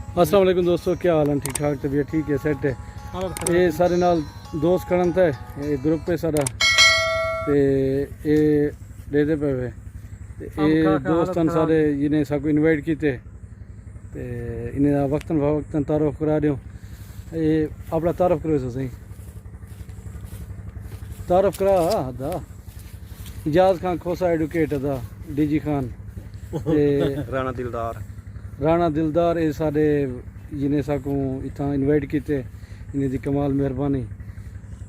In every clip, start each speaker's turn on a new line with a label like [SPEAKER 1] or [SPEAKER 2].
[SPEAKER 1] अस्सलाम वालेकुम दोस्तों, क्या हाल है? ठीक ठाक, तबीयत ठीक है, सेट है। ये सारे नाल दोस्त खड़न थे, ये ग्रुप है सारा, ते ये देते पे वे ये दोस्तन सारे जिन्हें सबको इनवाइट किए, ते इन्हें वक्तन फवक्तन तारुफ करा दियो। ये अपना तारुफ करो सही, तारुफ करा दा इजाज खान खोसा एडुकेट दा, डीजी खान ते राणा दिलदार ये सारे जिन्हें साकू इतना इनवाइट किए, इन्हें दी कमाल मेहरबानी।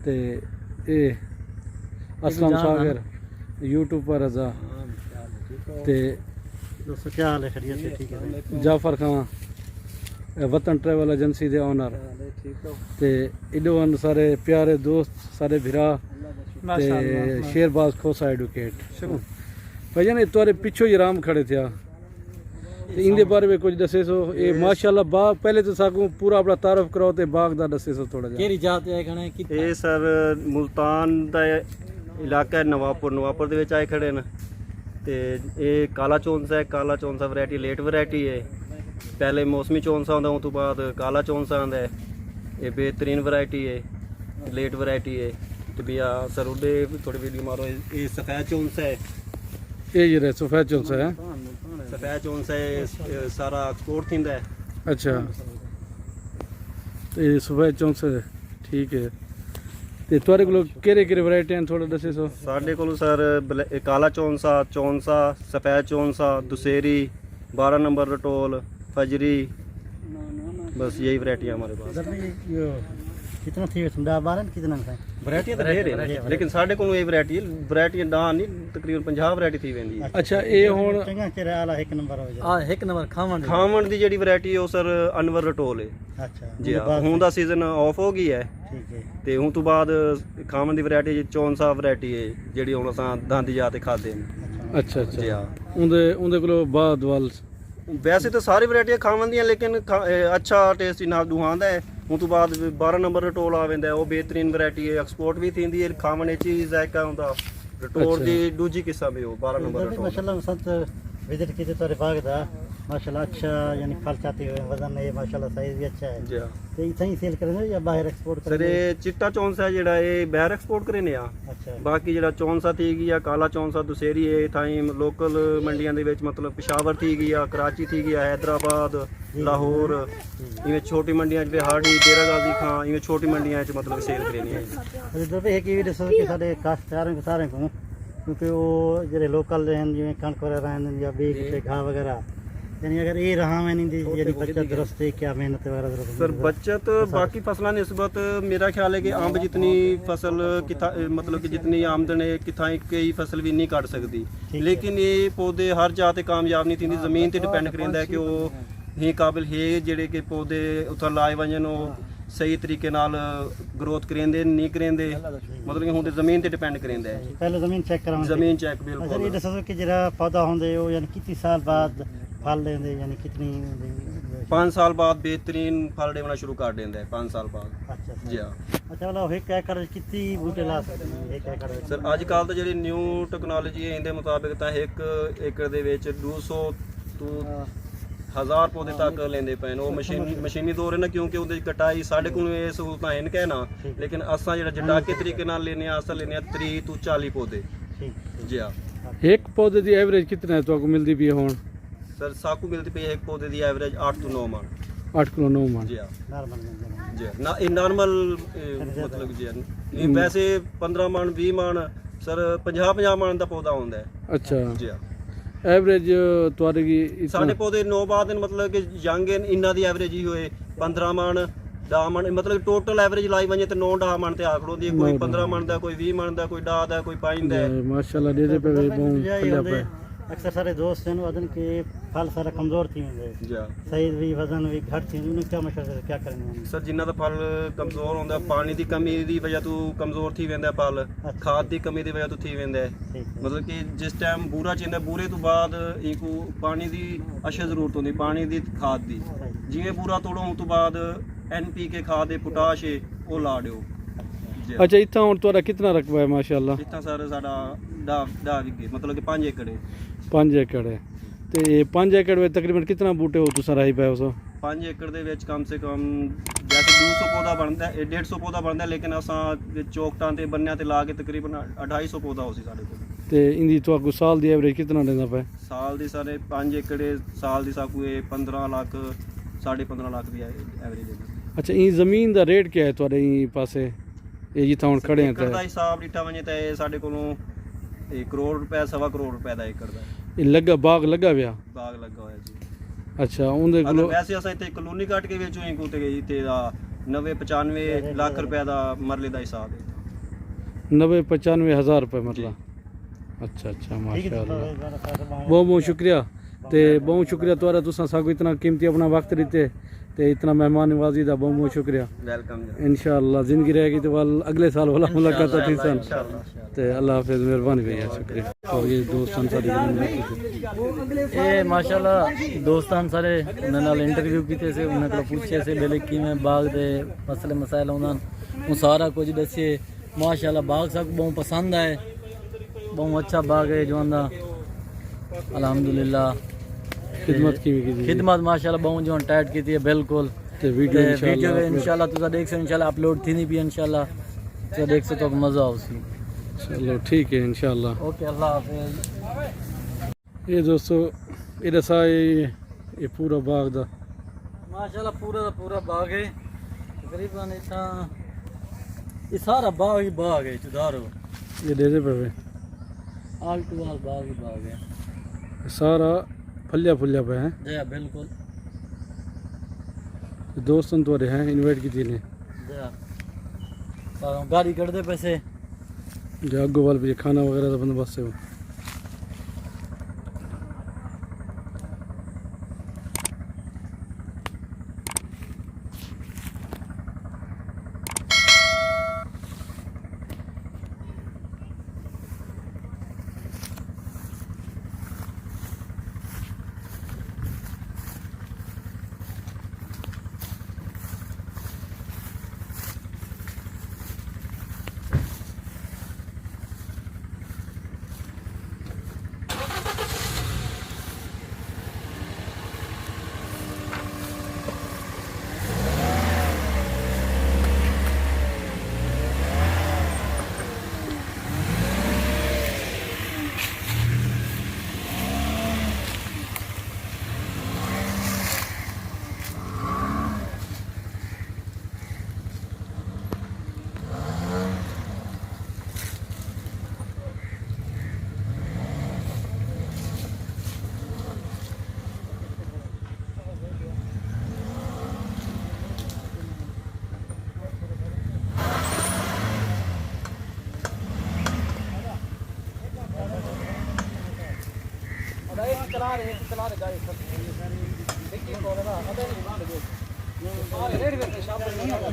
[SPEAKER 1] ते ये असलम सागर यूट्यूब पर रजा, ते
[SPEAKER 2] दोस्तों क्या हाल है? खैरियत से? ठीक है।
[SPEAKER 1] जाफर खान वतन ट्रैवल एजेंसी दे ओनर, ते इडोन सारे प्यारे दोस्त सारे भिरा, ते शेरबाज खोसा एडुकेट भाईजान। तुरे पिछो ही राम खड़े थे, इनके बारे में कुछ दसे सो। ये माशाल्लाह बाग पहले तो साकू पूरा अपना तारुफ कराओ, ते बाग दा दसे सो थोड़ा
[SPEAKER 2] केरी जात है कने कि
[SPEAKER 3] ये सर मुल्तान दा इलाका है, नवापुर दे विच आए खड़े न। ते ये काला चौंसा है, काला चौंसा वैरायटी लेट वैरायटी है। पहले मौसमी चौंसा होंदा, उस तो बाद काला चौंसा आंदा है। ये बेहतरीन वैरायटी है, लेट वैरायटी है। ते भैया सर उडे थोड़ी वीडियो मारो। ये सफ़ेद चौंसा है,
[SPEAKER 1] ये जरा सफ़ेद चौंसा है,
[SPEAKER 3] सफ़ेद चौंसा है, सारा एक्सपोर्ट थींदा है।
[SPEAKER 1] अच्छा। तो ये सफ़ेद चौंसा है, ठीक है। ते तुरे को केरे वैरायटी हैं थोड़ा दसे सो।
[SPEAKER 3] साढ़े को सर काला चौंसा, सफ़ेद चौंसा, दुसेरी, 12 नंबर रटोल, फजरी, बस यही वैरायटी है हमारे पास।
[SPEAKER 2] कितना थी ठंडा बारन कितना है
[SPEAKER 3] वैरायटी तो ढेर है, लेकिन साढ़े को ये वैरायटी ना नहीं, तकरीबन 50 वैरायटी थी वेंदी।
[SPEAKER 1] अच्छा, ये हुन
[SPEAKER 2] चंगा तेरे आला एक नंबर हो जा। एक नंबर
[SPEAKER 3] खावण दी जेडी वैरायटी है सर अनवर रटोल है।
[SPEAKER 2] अच्छा
[SPEAKER 3] जी हां, हुन दा सीजन ऑफ हो गई है।
[SPEAKER 2] ठीक है।
[SPEAKER 3] ते हुन तो बाद खावण दी वैरायटी चौंसा वैरायटी है जेडी हुन असां दांदी जा ते खादे ने।
[SPEAKER 1] अच्छा अच्छा।
[SPEAKER 3] जी हां,
[SPEAKER 1] उंदे कोलो बाद वाल
[SPEAKER 3] वैसे तो सारी वैरायटी खावन दी, लेकिन अच्छा टेस्ट इना दुहांदा है। उस तो बाद 12 नंबर रटोल आ वेंदा है, वो बेहतरीन वैरायटी है, एक्सपोर्ट भी थींदी है। खावन च जायका हुंदा रटोल दी दूजी किस्म है, वो 12 नंबर रटोल।
[SPEAKER 2] माशाल्लाह संत विजिट कीते तोरे बाग दा, माशाल्लाह अच्छा यानी फल चाहते हुए वजन है, माशाल्लाह साइज भी अच्छा है।
[SPEAKER 3] जी हां
[SPEAKER 2] तो इतना ही सेल करेंगे या बाहर एक्सपोर्ट
[SPEAKER 3] सर,
[SPEAKER 2] करेंगे?
[SPEAKER 3] ये चिट्टा चौंसा है जेड़ा ये बाहर एक्सपोर्ट करने आ।
[SPEAKER 2] अच्छा
[SPEAKER 3] बाकी जेड़ा चौंसा थी गई या काला चौंसा दुसेरी है थाई लोकल मंडियां दे विच, मतलब पेशावर थी गई या कराची थी गई, हैदराबाद, लाहौर, इवें छोटी मंडियां च बिहाड़ी, डेरा गाजी खां, इवें छोटी मंडियां च मतलब सेल करनी है।
[SPEAKER 2] तो एक ये दसो कि साडे काश्तकारां को सारे को, क्योंकि वो जेडे लोकल हैं जिवें कणक वगैरह हैं या बी किते घाह वगैरह, यानी अगर ये रहा मैं नहीं दी यानी बचत दुरुस्त है, क्या मेहनत वगैरह दुरुस्त
[SPEAKER 3] सर बचत बाकी फसलों निस्बत मेरा ख्याल है कि अंब जितनी फसल किथा मतलब कि जितनी आमदन है किथा कई फसल भी नहीं काट सकती, लेकिन ये पौधे हर जाते कामयाब नहीं थी। जमीन ते डिपेंड करेंदा है कि वो ही काबिल है जेडे के पौधे उत्थे लाए वजन वो सही तरीके नाल ग्रोथ करेंदे नहीं करेंदे, मतलब कि हुण जमीन ते डिपेंड करेंदा है।
[SPEAKER 2] पहले जमीन चेक करांगे,
[SPEAKER 3] जमीन चेक
[SPEAKER 2] अच्छा।
[SPEAKER 3] बिल्कुल।
[SPEAKER 2] ये दसो कि जरा पौधा होंदे हो यानी कितनी साल बाद फल लेंदे, यानी कितनी
[SPEAKER 3] 5 साल बाद बेहतरीन फल देना शुरू कर देंदा है, 5 साल बाद।
[SPEAKER 2] अच्छा
[SPEAKER 3] जी हाँ
[SPEAKER 2] अच्छा। मतलब एक एकड़ कितनी बूटे ला सकते हैं एक एकड़ में?
[SPEAKER 3] सर अजकल तो जी न्यू टैक्नोलॉजी है, इनके मुताबिक तो 1 एकड़ दे विच 200 तो 1000 पौधे तक लेंदे पे। वो मशीनी दौर है ना, क्योंकि उहदी कटाई साढ़े को ये सहूलतां हैं कहना, लेकिन असां जेड़ा जटाके तरीके नाल लेने असां लेने 30 तो 40 पौधे। जी हाँ।
[SPEAKER 1] एक पौधे की एवरेज कितना है तो मिलती भी हुन?
[SPEAKER 3] सर साकू मिलती पई एक पौधे की एवरेज 8 तो 9 मन।
[SPEAKER 1] 8 किलो 9 मन।
[SPEAKER 3] जी हाँ
[SPEAKER 2] नॉर्मल
[SPEAKER 3] जी हाँ। ना नॉर्मल मतलब जी हाँ, वैसे 15 मन 20 मन सर 50 मन का पौधा होंदा है।
[SPEAKER 1] अच्छा
[SPEAKER 3] जी हाँ।
[SPEAKER 1] एवरेज तुरे की
[SPEAKER 3] साढ़े पौधे 9 बाद मतलब कि यंग इन्ना दी एवरेज ही होए 15 मन 10 मन, मतलब टोटल एवरेज लाई वजे तो 9-10 मन ते आखड़ो दी, कोई 15 मन दा, कोई 20 मन दा, कोई 10 दा, कोई 5 दा।
[SPEAKER 1] माशाल्लाह दे पे फलिया पे।
[SPEAKER 2] अक्सर सारे दोस्त हैं वजन के फल सारा कमजोर थी वेंदे,
[SPEAKER 3] जी हाँ
[SPEAKER 2] साइज भी वजन भी घट थी, उन्हें क्या मशवरा क्या करेंगे?
[SPEAKER 3] सर जिन्ना दा फल कमजोर होंदा, पानी दी कमी दी वजह तो कमजोर थी वेंदा फल, खाद दी कमी दी वजह तो थी वेंदा है। मतलब कि जिस टाइम बूरा चींदा बूरे तो बाद इनको पानी दी अशे जरूरत होंदी, पानी दी खाद दी। जिवें बूरा तोड़ो तो बाद NPK खाद है, पोटाश है, वो ला दियो।
[SPEAKER 1] अच्छा इतना हुन तुरा कितना रकबा है? माशाल्लाह
[SPEAKER 3] इतना सर साडा 10 विघे मतलब कि 5 एकड़ है।
[SPEAKER 1] 5 एकड़ है। तो 5 एकड़ में तकरीबन कितना बूटे हो तुसा राही पे?
[SPEAKER 3] 5 ਏਕੜ ਦੇ ਵਿੱਚ ਕਮ ਸੇ ਕਮ ਜੈਸੇ 200 ਪੌਦਾ ਬਣਦਾ ਹੈ 150 ਪੌਦਾ ਬਣਦਾ ਹੈ, ਲੇਕਿਨ ਅਸਾਂ ਚੌਕਟਾਂ ਤੇ ਬੰਨਿਆਂ ਤੇ ਲਾ ਕੇ ਤਕਰੀਬਨ 250 ਪੌਦਾ ਹੋ ਸੀ ਸਾਡੇ ਕੋਲ।
[SPEAKER 1] ਤੇ ਇੰਦੀ ਤੁਹਾਨੂੰ ਸਾਲ ਦੀ ਐਵਰੇਜ ਕਿਤਨਾ ਦਿੰਦਾ ਪਿਆ?
[SPEAKER 3] ਸਾਲ ਦੀ ਸਾਰੇ 5 ਏਕੜ ਸਾਲ ਦੀ ਸਾਕੂ ਇਹ 15 ਲੱਖ 15.5 ਲੱਖ ਦੀ ਐਵਰੇਜ ਹੈ।
[SPEAKER 1] ਅੱਛਾ, ਇਹ ਜ਼ਮੀਨ ਦਾ ਰੇਟ ਕੀ ਹੈ ਤੁਹਾਡੇ ਇਹ ਪਾਸੇ, ਇਹ ਜਿੱਥੇ ਹੁਣ ਖੜੇ ਆ?
[SPEAKER 3] ਏਕੜ ਦਾ ਹਿਸਾਬ ਡਿੱਠਾ ਵਜੇ ਤਾਂ ਇਹ ਸਾਡੇ ਕੋਲੋਂ 1 ਕਰੋੜ ਰੁਪਏ 1.25 ਕਰੋੜ ਰੁਪਏ ਦਾ ਏਕੜ ਦਾ
[SPEAKER 1] ਇਹ ਲੱਗਾ ਬਾਗ ਲੱਗਾ ਪਿਆ?
[SPEAKER 3] ਬਾਗ ਲੱਗਾ ਹੋਇਆ ਜੀ।
[SPEAKER 1] ਅੱਛਾ, ਉਹਦੇ
[SPEAKER 3] ਅਗਰ
[SPEAKER 1] ਕੋਲ
[SPEAKER 3] ਵੈਸੇ ਅਸਾਂ ਇੱਥੇ ਕਲੋਨੀ ਕੱਟ ਕੇ ਵੇਚੋ ਹੀ ਕੋਤੇ ਗਈ ਤੇ ਦਾ 90-95 ਲੱਖ ਰੁਪਏ ਦਾ ਮਰਲੇ ਦਾ ਹਿਸਾਬ ਹੈ।
[SPEAKER 1] 90-95 ਹਜ਼ਾਰ रुपये मतलब? अच्छा अच्छा, माशाअल्लाह, बहुत बहुत शुक्रिया। ते बहुत शुक्रिया तुआरा, तुसां साकू इतना कीमती अपना वक्त दिते ते इतना मेहमान नवाजी दा बहुत बहुत शुक्रिया।
[SPEAKER 3] वेलकम जी।
[SPEAKER 1] इंशाअल्लाह जिंदगी रहेगी तो वाल अगले साल वाला मुलाकात थी सन। ते अल्लाह हाफिज़, मेहरबानी भैया, शुक्रिया। और ये दोस्तान सारी
[SPEAKER 4] ये माशाल्लाह दोस्तान सारे उन्हां नाल इंटरव्यू कीते से, उन्हां कोल पुछे से बेले किवें बाग दे मसले मसाइल होंदन, वो सारा कुछ दसे। माशाल्लाह बाग सब बहुत पसंद आए, बहुत अच्छा बाग है जो आंदा अल्हम्दुलिल्लाह। खिदमत माशाल्लाह बहुत जो टाइट की है बिल्कुल।
[SPEAKER 1] ते वीडियो
[SPEAKER 4] इंशाल्लाह तुसा देख सो, इंशाल्लाह अपलोड थी नहीं भी इंशाल्लाह तो देख सो तो मजा आवसी।
[SPEAKER 1] चलो ठीक है इंशाल्लाह,
[SPEAKER 4] ओके, अल्लाह हाफिज़।
[SPEAKER 1] ये दोस्तों इधर सा ये पूरा बाग दा
[SPEAKER 4] माशाल्लाह पूरा दा पूरा बाग है तकरीबन इतना, ये सारा बाग ही बाग है चुदारो,
[SPEAKER 1] ये दे दे पे
[SPEAKER 4] आल टू आल बाग ही बाग है,
[SPEAKER 1] सारा फलिया फुलिया पे है।
[SPEAKER 4] जया बिल्कुल
[SPEAKER 1] दोस्तन तो हैं इनवाइट की थी ने
[SPEAKER 4] जया गाड़ी कर दे पैसे
[SPEAKER 1] जो अगो वाल भी खाना वगैरह का बंदोबस्त है वो।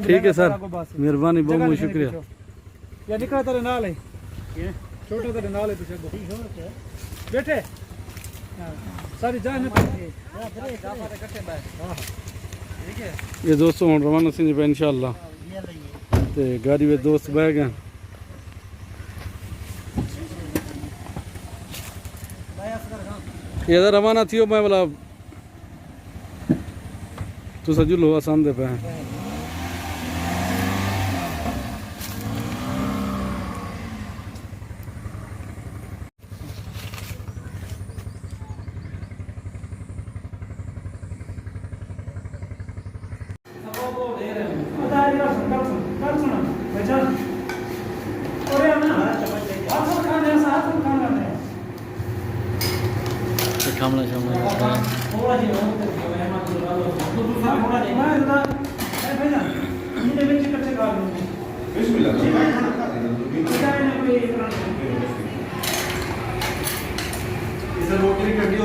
[SPEAKER 1] ठीक है सर, मेहरबानी, बहुत बहुत शुक्रिया।
[SPEAKER 5] या निकला तेरे नाल है, छोटा तेरे नाल है, पीछे बैठे सारी जान
[SPEAKER 1] ये दोस्तों हम रवाना सिंह पे इंशाअल्लाह ते गाड़ी में दोस्त बह गए। ये रवाना थी मैं बोला तू सजुलो आसान दे पे
[SPEAKER 4] खामला
[SPEAKER 3] रोटी कट्टी